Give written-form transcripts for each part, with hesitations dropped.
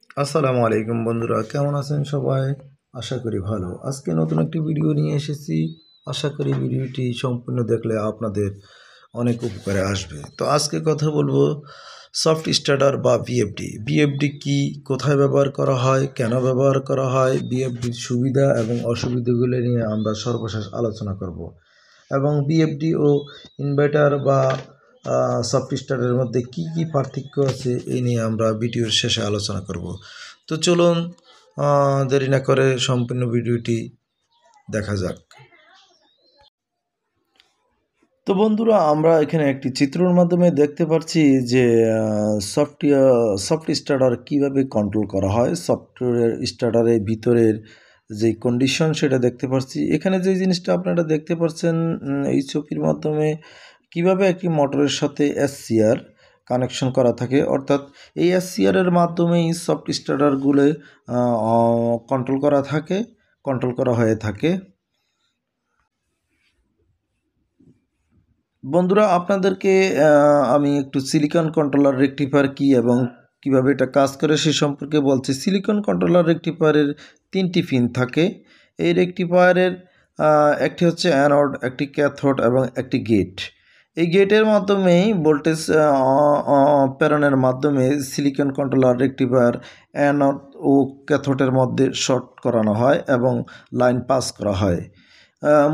আসসালামু আলাইকুম বন্ধুরা, কেমন আছেন সবাই? আশা করি ভালো। আজকে নতুন একটি ভিডিও নিয়ে এসেছি। আশা করি ভিডিওটি সম্পূর্ণ দেখলে আপনাদের অনেক উপকারে আসবে। তো আজকে কথা বলবো সফট স্টার্টার বা বিএফডি। বিএফডি কি, কোথায় ব্যবহার করা হয়, কেন ব্যবহার করা হয়, বিএফডির সুবিধা এবং অসুবিধাগুলো নিয়ে আমরা সর্বশেষ আলোচনা করব। এবং বিএফডি ও ইনভার্টার বা সফট স্টার্টারের মধ্যে কি কি পার্থক্য আছে এই নিয়ে আমরা ভিডিওর শেষে আলোচনা করব। তো চলুন দেরি না করে সম্পূর্ণ ভিডিওটি দেখা যাক। তো বন্ধুরা, আমরা এখানে একটি চিত্রের মাধ্যমে দেখতে পাচ্ছি যে সফট স্টার্টার কীভাবে কন্ট্রোল করা হয়। সফটওয়্যার স্টার্টারের ভিতরের যে কন্ডিশন সেটা দেখতে পাচ্ছি। এখানে যে জিনিসটা আপনারা দেখতে পাচ্ছেন এই ছবির মাধ্যমে, কিভাবে একটি মোটরের সাথে এসসিআর কানেকশন করা থাকে, অর্থাৎ এই এসসিআরের মাধ্যমেই সফট স্টার্টারগুলো কন্ট্রোল করা হয়ে থাকে। বন্ধুরা, আপনাদেরকে আমি একটু সিলিকন কন্ট্রোলার রেকটিফায়ার কী এবং কিভাবে এটা কাজ করে সে সম্পর্কে বলছি। সিলিকন কন্ট্রোলার রেকটিফায়ারের 3টি পিন থাকে। এই রেকটিফায়ারের একটি হচ্ছে অ্যানোড, একটি ক্যাথোড এবং একটি গেট। এই গেটের মাধ্যমেই ভোল্টেজ প্রেরণের মাধ্যমে সিলিকন কন্ট্রোলার রেকটিফায়ার অ্যানোড ও ক্যাথোডের মধ্যে শর্ট করানো হয় এবং লাইন পাস করা হয়।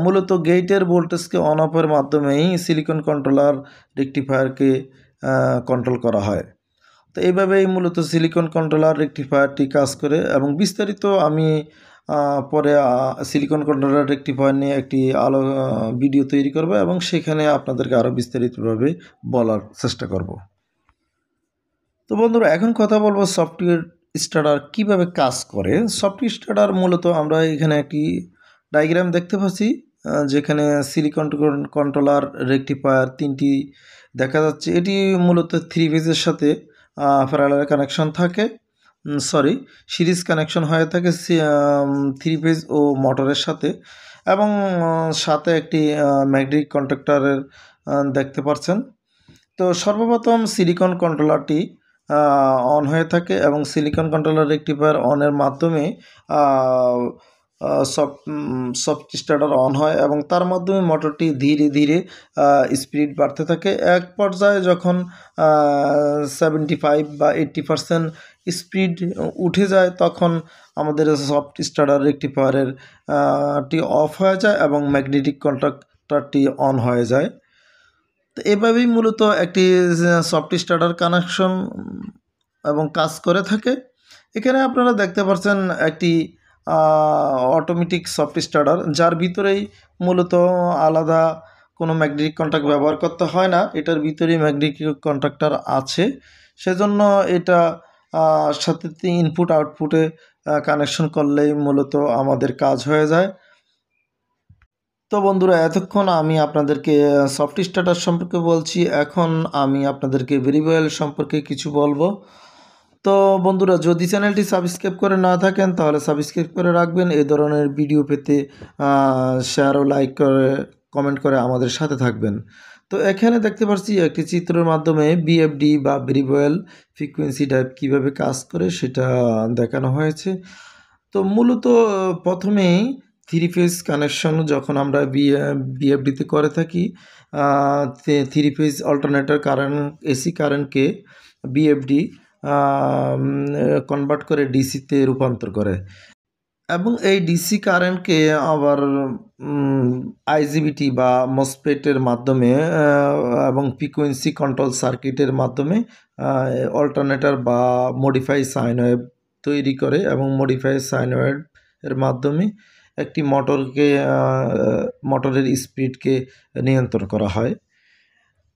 মূলত গেটের ভোল্টেজকে অন অফের মাধ্যমেই সিলিকন কন্ট্রোলার রেকটিফায়ারকে কন্ট্রোল করা হয়। তো এইভাবেই মূলত সিলিকন কন্ট্রোলার রেকটিফায়ারটি কাজ করে এবং বিস্তারিত আমি পরে সিলিকন কন্ট্রোলার রেকটিফায়ার নিয়ে একটি ভিডিও তৈরি করব এবং সেখানে আপনাদেরকে আরও বিস্তারিতভাবে বলার চেষ্টা করব। তো বন্ধুরা, এখন কথা বলবো সফটওয়্যার স্টার্টার কীভাবে কাজ করে। সফটওয়্যার স্টার্টার মূলত আমরা এখানে একটি ডায়াগ্রাম দেখতে পাচ্ছি, যেখানে সিলিকন কন্ট্রোলার রেকটিফায়ার 3টি দেখা যাচ্ছে। এটি মূলত 3 ফেজের সাথে প্যারালাল কানেকশন থাকে, সিরিজ কানেকশন হয়ে থাকে 3 ফেজ ও মোটরের সাথে, এবং সাথে একটি ম্যাগনেটিক কন্ট্যাক্টরের দেখতে পাচ্ছেন। তো সর্বপ্রথম সিলিকন কন্ট্রোলারটি অন হয়ে থাকে এবং সিলিকন কন্ট্রোলার রেকটিফায়ার অনের মাধ্যমে সফট স্টার্টার অন হয় এবং তার মাধ্যমে মোটরটি ধীরে ধীরে স্পিড বাড়তে থাকে। এক পর্যায়ে যখন 75 বা 80% স্পিড উঠে যায়, তখন আমাদের সফট স্টার্টার রেকটিফায়ারের টি অফ হয়ে যায় এবং ম্যাগনেটিক কন্ট্যাক্টরটি অন হয়ে যায়। তো এভাবেই মূলত একটি সফট স্টার্টার কানেকশন এবং কাজ করে থাকে। এখানে আপনারা দেখতে পাচ্ছেন একটি অটোমেটিক সফট স্টার্টার, যার ভিতরেই মূলত আলাদা কোনো ম্যাগনেটিক কন্ট্যাক্ট ব্যবহার করতে হয় না। এটার ভিতরেই ম্যাগনেটিক কন্ট্যাক্টর আছে, সেজন্য এটা সাথে ইনপুট আউটপুটে কানেকশন করলেই মূলত আমাদের কাজ হয়ে যায়। তো বন্ধুরা, এতক্ষণ আমি আপনাদেরকে সফট স্টার্টার সম্পর্কে বলছি, এখন আমি আপনাদেরকে ভেরিয়েবল সম্পর্কে কিছু বলবো। তো বন্ধুরা, যদি চ্যানেলটি সাবস্ক্রাইব করে না থাকেন তাহলে সাবস্ক্রাইব করে রাখবেন এই ধরনের ভিডিও পেতে। শেয়ার ও লাইক করে কমেন্ট করে আমাদের সাথে থাকবেন। তো এখানে দেখতে পাচ্ছি একটি চিত্রের মাধ্যমে বিএফডি বা ভেরিয়েবল ফ্রিকোয়েন্সি টাইপ কীভাবে কাজ করে সেটা দেখানো হয়েছে। তো মূলত প্রথমেই 3 ফেজ কানেকশন যখন আমরা বিএফডিতে করে থাকি, 3 ফেজ অল্টারনেটর কারেন্ট, এসি কারেন্টকে বিএফডি কনভার্ট করে ডিসিতে রূপান্তর করে এবং এই ডিসি কারেন্টকে আবার আইজিবিটি বা মসফেটের মাধ্যমে এবং ফ্রিকোয়েন্সি কন্ট্রোল সার্কিটের মাধ্যমে অল্টারনেটর বা মডিফাই সাইন ওয়েভ তৈরি করে এবং মডিফাই সাইন ওয়েভের মাধ্যমে একটি মোটরের স্পিডকে নিয়ন্ত্রণ করা হয়।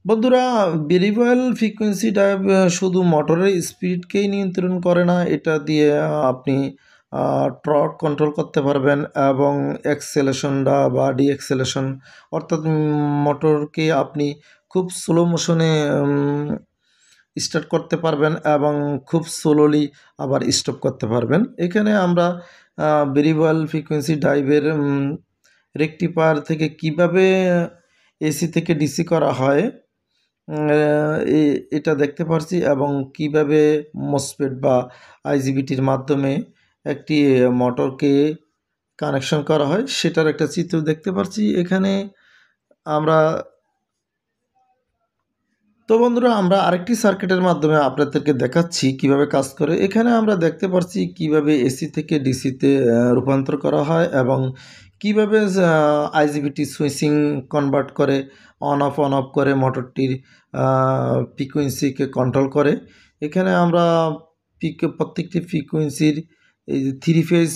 বন্ধুরা, ভেরিয়েবল ফ্রিকোয়েন্সি ডায়োড শুধু মোটরের স্পিডকেই নিয়ন্ত্রণ করে না, এটা দিয়ে আপনি টর্ক কন্ট্রোল করতে পারবেন এবং অ্যাক্সেলেশনটা বা ডিঅ্যাক্সেলেশন, অর্থাৎ মোটরকে আপনি খুব স্লো মোশনে স্টার্ট করতে পারবেন এবং খুব স্লোলি আবার স্টপ করতে পারবেন। এখানে আমরা ভেরিয়েবল ফ্রিকোয়েন্সি ডায়োডের রেকটিফায়ার থেকে কিভাবে এসি থেকে ডিসি করা হয় এটা দেখতে পারছি এবং কিভাবে মসফেট বা আইজিবিটির মাধ্যমে একটি মোটরকে কানেকশন করা হয় সেটার একটা চিত্র দেখতে পারছি এখানে আমরা। তো বন্ধুরা আমরা আরেকটি সার্কিটের মাধ্যমে আপনাদেরকে দেখাচ্ছি কিভাবে কাজ করে। এখানে আমরা দেখতে পাচ্ছি কিভাবে এসি থেকে ডিসিতে রূপান্তর করা হয় এবং কিভাবে আইজিবিটি সুইচিং কনভার্ট করে অন অফ করে মোটরটির ফ্রিকুয়েন্সিকে কন্ট্রোল করে। এখানে আমরা প্রত্যেকটি ফ্রিকুয়েন্সির এই যে 3 ফেজ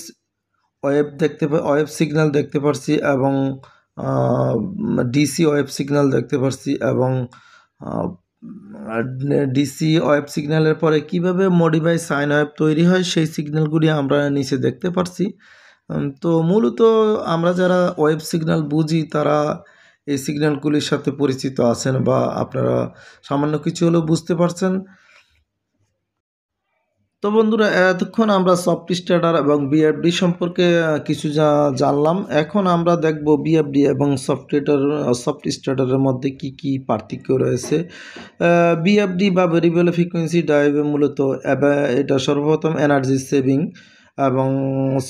ওয়েভ সিগন্যাল দেখতে পাচ্ছি এবং ডিসি ওয়েভ সিগন্যাল দেখতে পাচ্ছি এবং ডিসি ওয়েভ সিগন্যালের পরে কিভাবে মডিফাই সাইন ওয়েভ তৈরি হয় সেই সিগন্যালগুলি আমরা নিচে দেখতে পাচ্ছি। তো মূলত আমরা যারা ওয়েভ সিগন্যাল বুঝি তারা এই সিগন্যালগুলির সাথে পরিচিত আছেন বা আপনারা সামান্য কিছু হলেও বুঝতে পারছেন। তো বন্ধুরা এতক্ষণ আমরা সফট স্টার্টার এবং বিএফডি সম্পর্কে কিছু জানলাম। এখন আমরা দেখব বিএফডি এবং সফট স্টার্টারের মধ্যে কি কি পার্থক্য রয়েছে। বিএফডি বা ভেরিয়েবল ফ্রিকোয়েন্সি ড্রাইভ মূলত এটা সর্বপ্রথম এনার্জি সেভিং এবং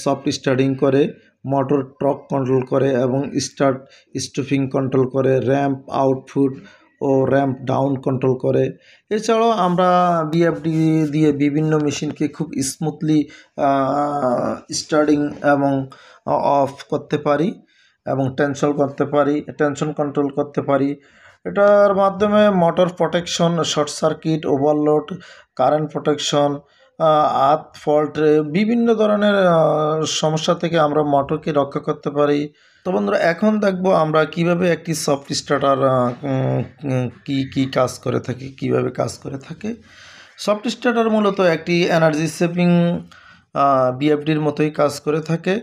সফট স্টার্টিং করে, মোটর টর্ক কন্ট্রোল করে এবং স্টপিং কন্ট্রোল করে, র্যাম্প আউটপুট ও র্যাম্প ডাউন কন্ট্রোল করে। এছাড়াও আমরা বিএফডি দিয়ে বিভিন্ন মেশিনকে খুব স্মুথলি স্টার্টিং এবং অফ করতে পারি এবং টেনশন কন্ট্রোল করতে পারি। এটার মাধ্যমে motor protection, short circuit, overload, current protection, earth fault, বিভিন্ন ধরনের সমস্যা থেকে আমরা মোটরকে রক্ষা করতে পারি। তো বন্ধুরা এখন দেখবো আমরা কিভাবে একটি সফট স্টার্টার কি কাজ করে থাকে, কিভাবে কাজ করে থাকে। সফট স্টার্টার মূলত একটি এনার্জি সেভিং বিএফডির মতোই কাজ করে থাকে,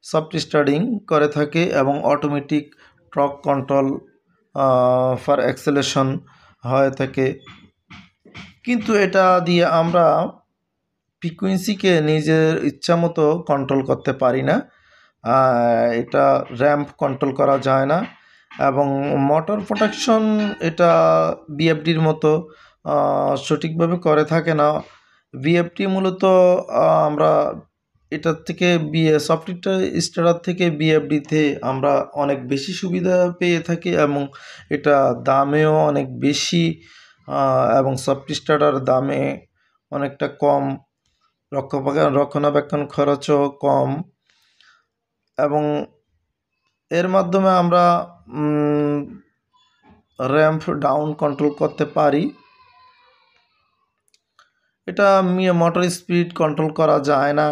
সফট স্টার্টিং করে থাকে এবং অটোমেটিক টর্ক কন্ট্রোল ফর অ্যাক্সেলেরেশন হয়ে থাকে। কিন্তু এটা দিয়ে আমরা ফ্রিকুয়েন্সিকে নিজের ইচ্ছা মতো কন্ট্রোল করতে পারি না, এটা র্যাম্প কন্ট্রোল করা যায় না এবং মোটর প্রোটেকশন এটা বিএফডির মতো সঠিকভাবে করে থাকে না। বিএফডি মূলত আমরা এটার থেকে সফটওয়্যার স্টার্টার থেকে বিএফডিতে আমরা অনেক বেশি সুবিধা পেয়ে থাকি এবং এটা দামেও অনেক বেশি এবং সফট স্টার্টার দামে অনেকটা কম, রক্ষণাবেক্ষণ খরচও কম এবং এর মাধ্যমে আমরা র্যাম্প ডাউন কন্ট্রোল করতে পারি। এটা মোটর স্পিড কন্ট্রোল করা যায় না,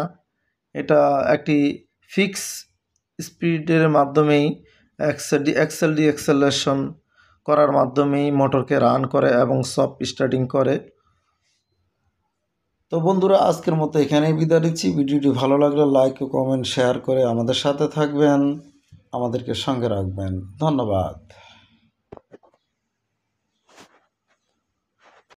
এটা একটি ফিক্স স্পিডের মাধ্যমেই অ্যাক্সেলারেশন করার মাধ্যমেই মোটরকে রান করে এবং সফট স্টার্টিং করে। তো বন্ধুরা আজকের মতো এখানেই বিদায় নিচ্ছি। ভিডিওটি ভালো লাগলে লাইক ও কমেন্ট শেয়ার করে আমাদের সাথে থাকবেন, আমাদেরকে সঙ্গে রাখবেন। ধন্যবাদ।